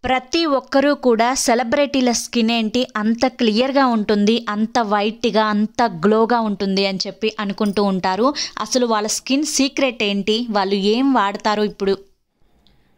ప్రతి ఒక్కరూ కూడా సెలబ్రిటీల స్కిన్ ఏంటి అంత క్లియర్గా ఉంటుంది, అంత వైట్గా, అంత గ్లోగా ఉంటుంది అని చెప్పి అనుకుంటూ ఉంటారు. అసలు వాళ్ళ స్కిన్ సీక్రెట్ ఏంటి, వాళ్ళు ఏం వాడతారు ఇప్పుడు?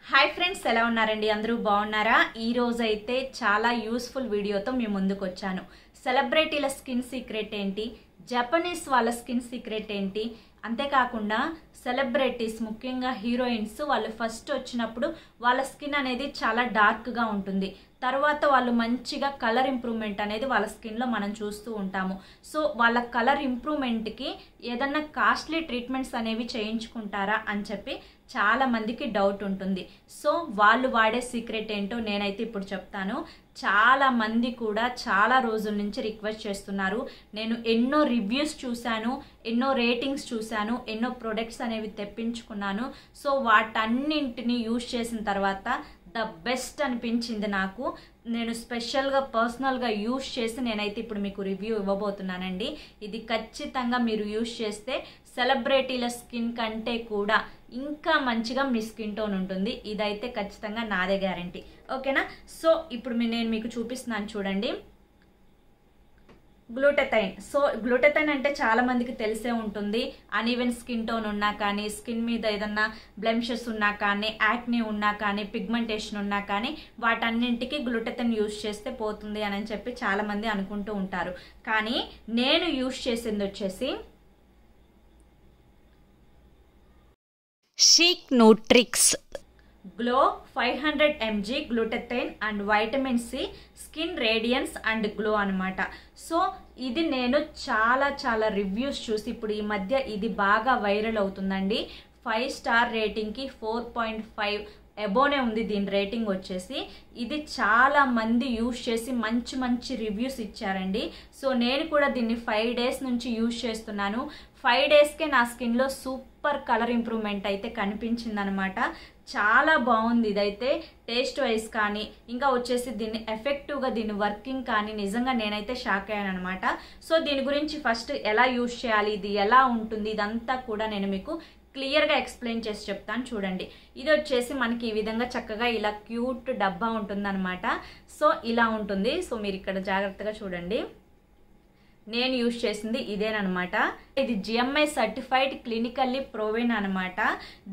హాయ్ ఫ్రెండ్స్, ఎలా ఉన్నారండి? అందరూ బాగున్నారా? ఈరోజు అయితే చాలా యూస్ఫుల్ వీడియోతో మీ ముందుకు వచ్చాను. సెలబ్రిటీల స్కిన్ సీక్రెట్ ఏంటి, జపనీస్ వాళ్ళ స్కిన్ సీక్రెట్ ఏంటి, అంతేకాకుండా సెలబ్రిటీస్ ముఖ్యంగా హీరోయిన్స్ వాళ్ళు ఫస్ట్ వచ్చినప్పుడు వాళ్ళ స్కిన్ అనేది చాలా డార్క్గా ఉంటుంది. తర్వాత వాళ్ళు మంచిగా కలర్ ఇంప్రూవ్మెంట్ అనేది వాళ్ళ స్కిన్లో మనం చూస్తూ ఉంటాము. సో వాళ్ళ కలర్ ఇంప్రూవ్మెంట్కి ఏదన్నా కాస్ట్లీ ట్రీట్మెంట్స్ అనేవి చేయించుకుంటారా అని చెప్పి చాలా మందికి డౌట్ ఉంటుంది. సో వాళ్ళు వాడే సీక్రెట్ ఏంటో నేనైతే ఇప్పుడు చెప్తాను. చాలా మంది కూడా చాలా రోజుల నుంచి రిక్వెస్ట్ చేస్తున్నారు. నేను ఎన్నో రివ్యూస్ చూశాను, ఎన్నో రేటింగ్స్ చూశాను, ఎన్నో ప్రొడక్ట్స్ అనేవి తెప్పించుకున్నాను. సో వాటన్నింటినీ యూజ్ చేసిన తర్వాత ద బెస్ట్ అనిపించింది నాకు. నేను స్పెషల్గా పర్సనల్గా యూజ్ చేసి నేనైతే ఇప్పుడు మీకు రివ్యూ ఇవ్వబోతున్నానండి. ఇది ఖచ్చితంగా మీరు యూజ్ చేస్తే సెలబ్రిటీల స్కిన్ కంటే కూడా ఇంకా మంచిగా మీ స్కిన్ టోన్ ఉంటుంది. ఇదైతే ఖచ్చితంగా నాదే గ్యారంటీ, ఓకేనా? సో ఇప్పుడు నేను మీకు చూపిస్తున్నాను చూడండి. గ్లూటథైన్. సో గ్లూటథైన్ అంటే చాలా మందికి తెలిసే ఉంటుంది. అన్ఈవెన్ స్కిన్ టోన్ ఉన్నా కానీ, స్కిన్ మీద ఏదన్నా బ్లెమిషెస్ ఉన్నా కానీ, యాక్నీ ఉన్నా కానీ, పిగ్మెంటేషన్ ఉన్నా కానీ వాటన్నింటికి గ్లూటథైన్ యూజ్ చేస్తే పోతుంది అని చెప్పి చాలా మంది అనుకుంటూ ఉంటారు. కానీ నేను యూజ్ చేసింది వచ్చేసి chicnutrix glow 500 mg glutathione and vitamin C skin radiance and glow అనమాట. సో ఇది నేను చాలా రివ్యూస్ చూసి ఇప్పుడు ఈ మధ్య ఇది బాగా వైరల్ అవుతుందండి. 5 స్టార్ రేటింగ్కి 4.5 అబోనే ఉంది దీని రేటింగ్ వచ్చేసి. ఇది చాలా మంది యూజ్ చేసి మంచి రివ్యూస్ ఇచ్చారండి. సో నేను కూడా దీన్ని 5 డేస్ నుంచి యూజ్ చేస్తున్నాను. 5 డేస్కే నా స్కిన్లో సూపర్ కలర్ ఇంప్రూవ్మెంట్ అయితే కనిపించింది అనమాట. చాలా బాగుంది ఇదైతే. టేస్ట్ వైజ్ కానీ, ఇంకా వచ్చేసి దీన్ని ఎఫెక్టివ్గా దీని వర్కింగ్ కానీ నిజంగా నేనైతే షాక్ అయ్యాను అనమాట. సో దీని గురించి ఫస్ట్ ఎలా యూజ్ చేయాలి, ఇది ఎలా ఉంటుంది, ఇదంతా కూడా నేను మీకు క్లియర్గా ఎక్స్ప్లెయిన్ చేసి చెప్తాను చూడండి. ఇది వచ్చేసి మనకి ఈ విధంగా చక్కగా ఇలా క్యూట్ డబ్బా ఉంటుందన్నమాట. సో ఇలా ఉంటుంది. సో మీరు ఇక్కడ జాగ్రత్తగా చూడండి. నేను యూజ్ చేసింది ఇదేనమాట. ఇది జిఎంఐ సర్టిఫైడ్ క్లినికల్లీ ప్రూవెన్ అనమాట.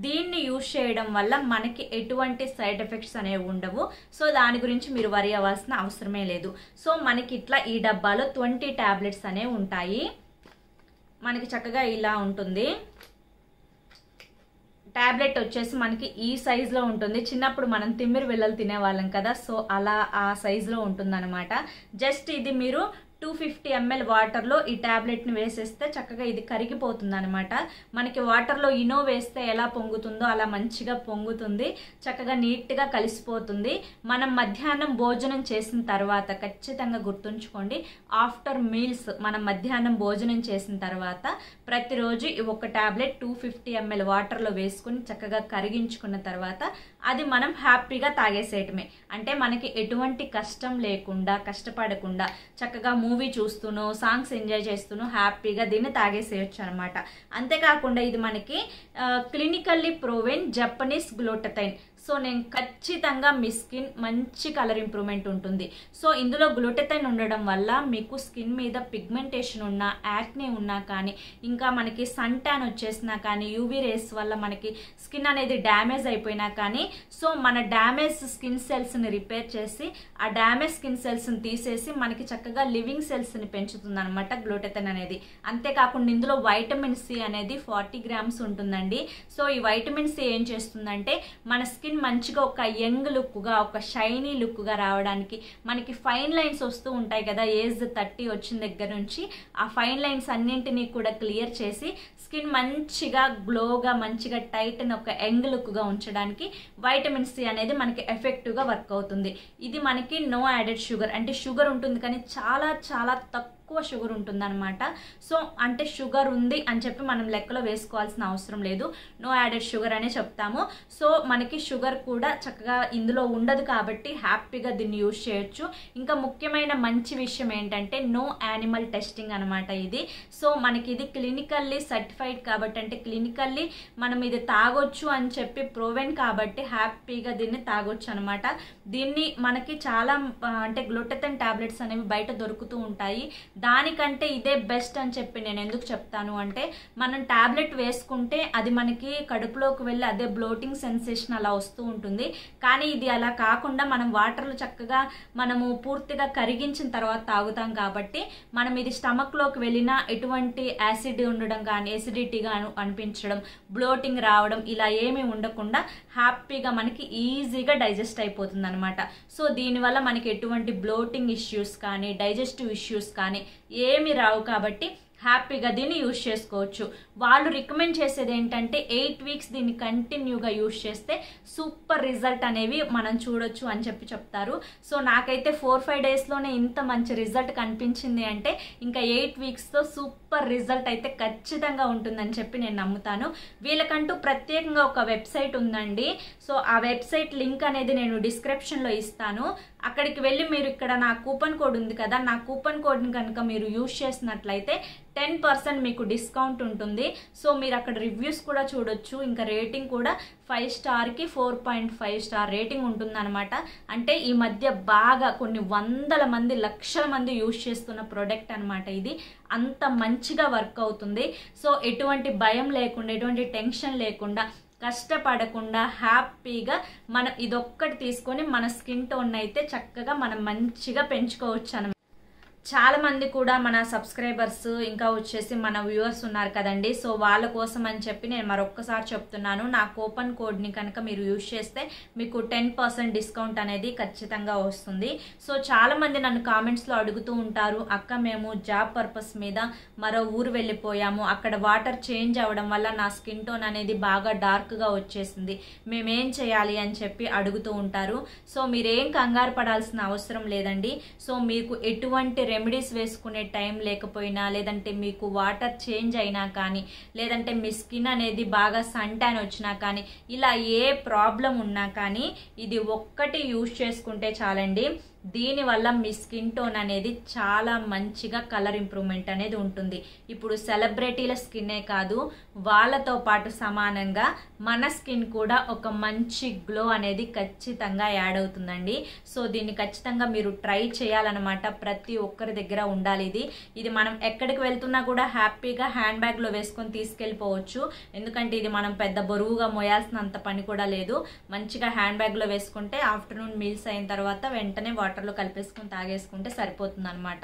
దీన్ని యూజ్ చేయడం వల్ల మనకి ఎటువంటి సైడ్ ఎఫెక్ట్స్ అనేవి ఉండవు. సో దాని గురించి మీరు వరి అవ్వాల్సిన అవసరమే లేదు. సో మనకి ఇట్లా ఈ డబ్బాలో 20 టాబ్లెట్స్ అనేవి ఉంటాయి. మనకి చక్కగా ఇలా ఉంటుంది. టాబ్లెట్ వచ్చేసి మనకి ఈ సైజులో ఉంటుంది. చిన్నప్పుడు మనం తిమ్మిరి బిళ్ళలు తినేవాళ్ళం కదా, సో అలా ఆ సైజులో ఉంటుందన్నమాట. జస్ట్ ఇది మీరు 250 ml వాటర్లో ఈ ట్యాబ్లెట్ని వేసేస్తే చక్కగా ఇది కరిగిపోతుంది అనమాట. మనకి వాటర్లో ఇనో వేస్తే ఎలా పొంగుతుందో అలా మంచిగా పొంగుతుంది, చక్కగా నీట్గా కలిసిపోతుంది. మనం మధ్యాహ్నం భోజనం చేసిన తర్వాత ఖచ్చితంగా గుర్తుంచుకోండి, ఆఫ్టర్ మీల్స్ మనం మధ్యాహ్నం భోజనం చేసిన తర్వాత ప్రతిరోజు ఒక ట్యాబ్లెట్ 250 ml వాటర్లో వేసుకుని చక్కగా కరిగించుకున్న తర్వాత అది మనం హ్యాపీగా తాగేసేయటమే. అంటే మనకి ఎటువంటి కష్టం లేకుండా, కష్టపడకుండా చక్కగా మూవీ చూస్తూనో, సాంగ్స్ ఎంజాయ్ చేస్తూనో హ్యాపీగా దీన్ని తాగేసేయచ్చు అనమాట. అంతేకాకుండా ఇది మనకి clinically proven Japanese glutathione. So నేను ఖచ్చితంగా మీ స్కిన్ మంచి కలర్ ఇంప్రూవ్మెంట్ ఉంటుంది. సో ఇందులో గ్లూటథైన్ ఉండడం వల్ల మీకు స్కిన్ మీద పిగ్మెంటేషన్ ఉన్నా, యాక్నీ ఉన్నా కానీ, ఇంకా మనకి సన్ ట్యాన్ వచ్చేసినా కానీ, యూవీ రేస్ వల్ల మనకి స్కిన్ అనేది డ్యామేజ్ అయిపోయినా కానీ, సో మన డ్యామేజ్ స్కిన్ సెల్స్ని రిపేర్ చేసి ఆ డ్యామేజ్ స్కిన్ సెల్స్ని తీసేసి మనకి చక్కగా లివింగ్ సెల్స్ని పెంచుతుంది అనమాట గ్లూటథైన్ అనేది. అంతేకాకుండా ఇందులో వైటమిన్ సి అనేది 40 grams ఉంటుందండి. సో ఈ వైటమిన్ సి ఏం చేస్తుందంటే మన స్కిన్ మంచిగా ఒక యంగ్ లుక్గా, ఒక షైనీ లుక్గా రావడానికి, మనకి ఫైన్ లైన్స్ వస్తూ ఉంటాయి కదా ఏజ్ 30 వచ్చిన దగ్గర నుంచి, ఆ ఫైన్ లైన్స్ అన్నింటినీ కూడా క్లియర్ చేసి స్కిన్ మంచిగా గ్లోగా, మంచిగా టైట్ అని ఒక యంగ్ లుక్గా ఉంచడానికి వైటమిన్ సి అనేది మనకి ఎఫెక్టివ్గా వర్క్ అవుతుంది. ఇది మనకి నో యాడెడ్ షుగర్, అంటే షుగర్ ఉంటుంది కానీ చాలా తక్కువ తక్కువ షుగర్ ఉంటుందన్నమాట. సో అంటే షుగర్ ఉంది అని చెప్పి మనం లెక్కలో వేసుకోవాల్సిన అవసరం లేదు, నో యాడెడ్ షుగర్ అనే చెప్తాము. సో మనకి షుగర్ కూడా చక్కగా ఇందులో ఉండదు కాబట్టి హ్యాపీగా దీన్ని యూజ్ చేయొచ్చు. ఇంకా ముఖ్యమైన మంచి విషయం ఏంటంటే నో యానిమల్ టెస్టింగ్ అనమాట ఇది. సో మనకి ఇది క్లినికల్లీ సర్టిఫైడ్ కాబట్టి, అంటే క్లినికల్లీ మనం ఇది తాగొచ్చు అని చెప్పి ప్రూవెన్ కాబట్టి హ్యాపీగా దీన్ని తాగొచ్చు అనమాట. దీన్ని మనకి చాలా అంటే గ్లూటథియోన్ టాబ్లెట్స్ అనేవి బయట దొరుకుతూ ఉంటాయి, దానికంటే ఇదే బెస్ట్ అని చెప్పి నేను ఎందుకు చెప్తాను అంటే, మనం టాబ్లెట్ వేసుకుంటే అది మనకి కడుపులోకి వెళ్ళి అదే బ్లోటింగ్ సెన్సేషన్ అలా వస్తూ ఉంటుంది. కానీ ఇది అలా కాకుండా మనం వాటర్లో చక్కగా మనము పూర్తిగా కరిగించిన తర్వాత తాగుతాం కాబట్టి మనం ఇది స్టమక్లోకి వెళ్ళినా ఎటువంటి యాసిడ్ ఉండడం కానీ ఎసిడిటీగా అనిపించడం, బ్లోటింగ్ రావడం ఇలా ఏమీ ఉండకుండా హ్యాపీగా మనకి ఈజీగా డైజెస్ట్ అయిపోతుంది అనమాట. సో దీనివల్ల మనకి ఎటువంటి బ్లోటింగ్ ఇష్యూస్ కానీ డైజెస్టివ్ ఇష్యూస్ కానీ ఏమి రావు కాబట్టి హ్యాపీగా దీన్ని యూజ్ చేసుకోవచ్చు. వాళ్ళు రికమెండ్ చేసేది ఏంటంటే 8 వీక్స్ దీన్ని కంటిన్యూగా యూజ్ చేస్తే సూపర్ రిజల్ట్ అనేవి మనం చూడొచ్చు అని చెప్పి చెప్తారు. సో నాకైతే 4-5 డేస్లోనే ఇంత మంచి రిజల్ట్ కనిపించింది అంటే ఇంకా 8 వీక్స్తో సూపర్ రిజల్ట్ అయితే ఖచ్చితంగా ఉంటుందని చెప్పి నేను నమ్ముతాను. వీళ్ళకంటూ ప్రత్యేకంగా ఒక వెబ్సైట్ ఉందండి. సో ఆ వెబ్సైట్ లింక్ అనేది నేను డిస్క్రిప్షన్లో ఇస్తాను. అక్కడికి వెళ్ళి మీరు ఇక్కడ నా కూపన్ కోడ్ ఉంది కదా, నా కూపన్ కోడ్ని కనుక మీరు యూజ్ చేసినట్లయితే 10% మీకు డిస్కౌంట్ ఉంటుంది. సో మీరు అక్కడ రివ్యూస్ కూడా చూడొచ్చు. ఇంకా రేటింగ్ కూడా 5 స్టార్కి 4.5 స్టార్ రేటింగ్ ఉంటుందన్నమాట. అంటే ఈ మధ్య బాగా కొన్ని వందల మంది లక్షల మంది యూజ్ చేస్తున్న ప్రోడక్ట్ అనమాట ఇది. అంత మంచిగా వర్క్ అవుతుంది. సో ఎటువంటి భయం లేకుండా ఎటువంటి టెన్షన్ లేకుండా కష్టపడకుండా హ్యాపీగా మనం ఇదొక్కటి తీసుకొని మన స్కిన్ టోన్ అయితే చక్కగా మనం మంచిగా పెంచుకోవచ్చు అన్నమాట. చాలా మంది కూడా మన సబ్స్క్రైబర్స్ ఇంకా వచ్చేసి మన వ్యూవర్స్ ఉన్నారు కదండి. సో వాళ్ళ కోసం అని చెప్పి నేను మరొక్కసారి చెప్తున్నాను, నా కూపన్ కోడ్ని కనుక మీరు యూజ్ చేస్తే మీకు 10% డిస్కౌంట్ అనేది ఖచ్చితంగా వస్తుంది. సో చాలా మంది నన్ను కామెంట్స్లో అడుగుతూ ఉంటారు, అక్క మేము జాబ్ పర్పస్ మీద మరో ఊరు వెళ్ళిపోయాము, అక్కడ వాటర్ చేంజ్ అవ్వడం వల్ల నా స్కిన్ టోన్ అనేది బాగా డార్క్గా వచ్చేసింది, మేమేం చేయాలి అని చెప్పి అడుగుతూ ఉంటారు. సో మీరేం కంగారు పడాల్సిన అవసరం లేదండి. సో మీకు ఎటువంటి రెమెడీస్ వేసుకునే టైం లేకపోయినా, లేదంటే మీకు వాటర్ చేంజ్ అయినా కానీ, లేదంటే మీ స్కిన్ అనేది బాగా సన్ ట్యాన్ వచ్చినా కానీ, ఇలా ఏ ప్రాబ్లం ఉన్నా కానీ ఇది ఒక్కటి యూజ్ చేసుకుంటే చాలండి. దీనివల్ల మీ స్కిన్ టోన్ అనేది చాలా మంచిగా కలర్ ఇంప్రూవ్మెంట్ అనేది ఉంటుంది. ఇప్పుడు సెలబ్రిటీల స్కిన్నే కాదు, వాళ్ళతో పాటు సమానంగా మన స్కిన్ కూడా ఒక మంచి గ్లో అనేది ఖచ్చితంగా యాడ్ అవుతుందండి. సో దీన్ని ఖచ్చితంగా మీరు ట్రై చేయాలన్నమాట. ప్రతి ఒక్కరి దగ్గర ఉండాలి ఇది. ఇది మనం ఎక్కడికి వెళ్తున్నా కూడా హ్యాపీగా హ్యాండ్ బ్యాగ్లో వేసుకొని తీసుకెళ్ళిపోవచ్చు. ఎందుకంటే ఇది మనం పెద్ద బరువుగా మోయాల్సినంత పని కూడా లేదు. మంచిగా హ్యాండ్ బ్యాగ్లో వేసుకుంటే ఆఫ్టర్నూన్ మీల్స్ అయిన తర్వాత వెంటనే వాటర్లో కలిపేసుకొని తాగేసుకుంటే సరిపోతుంది అనమాట.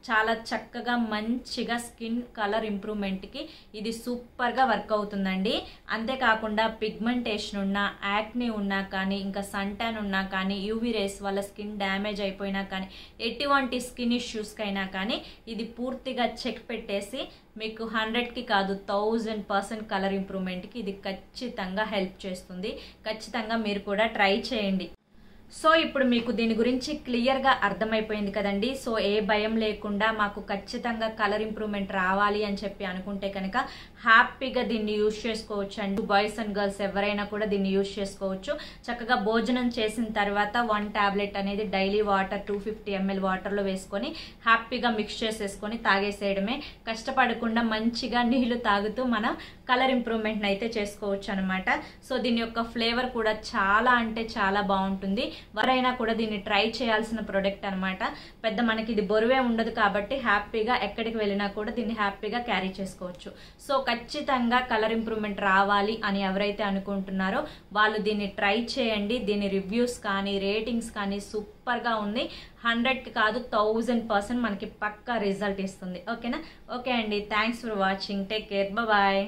చాలా చక్కగా మంచిగా స్కిన్ కలర్ ఇంప్రూవ్మెంట్కి ఇది సూపర్గా వర్క్ అవుతుందండి. అంతేకాకుండా పిగ్మెంటేషన్ ఉన్నా, యాక్నీ ఉన్నా కానీ, ఇంకా సన్ ట్యాన్ ఉన్నా కానీ, యూవీ రేస్ వల్ల స్కిన్ డ్యామేజ్ అయిపోయినా కానీ, ఎటువంటి స్కిన్ ఇష్యూస్కైనా కానీ ఇది పూర్తిగా చెక్ పెట్టేసి మీకు 100కి కాదు 1000% కలర్ ఇంప్రూవ్మెంట్కి ఇది ఖచ్చితంగా హెల్ప్ చేస్తుంది. ఖచ్చితంగా మీరు కూడా ట్రై చేయండి. సో ఇప్పుడు మీకు దీని గురించి క్లియర్గా అర్థమైపోయింది కదండి. సో ఏ భయం లేకుండా మాకు ఖచ్చితంగా కలర్ ఇంప్రూవ్మెంట్ రావాలి అని చెప్పి అనుకుంటే కనుక హ్యాపీగా దీన్ని యూజ్ చేసుకోవచ్చు అండి. బాయ్స్ అండ్ గర్ల్స్ ఎవరైనా కూడా దీన్ని యూజ్ చేసుకోవచ్చు. చక్కగా భోజనం చేసిన తర్వాత 1 టాబ్లెట్ అనేది డైలీ వాటర్ 250 ml వాటర్లో వేసుకొని హ్యాపీగా మిక్స్ చేసేసుకొని తాగేసేయడమే. కష్టపడకుండా మంచిగా నీళ్లు తాగుతూ మనం కలర్ ఇంప్రూవ్మెంట్ అయితే చేసుకోవచ్చు అనమాట. సో దీని యొక్క ఫ్లేవర్ కూడా చాలా అంటే చాలా బాగుంటుంది. ఎవరైనా కూడా దీన్ని ట్రై చేయాల్సిన ప్రోడక్ట్ అనమాట. పెద్ద మనకి ఇది బరువే ఉండదు కాబట్టి హ్యాపీగా ఎక్కడికి వెళ్ళినా కూడా దీన్ని హ్యాపీగా క్యారీ చేసుకోవచ్చు. సో ఖచ్చితంగా కలర్ ఇంప్రూవ్మెంట్ రావాలి అని ఎవరైతే అనుకుంటున్నారో వాళ్ళు దీన్ని ట్రై చేయండి. దీని రివ్యూస్ కానీ రేటింగ్స్ కానీ సూపర్గా ఉంది. 100కి కాదు 1000% మనకి పక్కా రిజల్ట్ ఇస్తుంది. ఓకేనా? ఓకే అండి, thanks for watching. Take care, bye.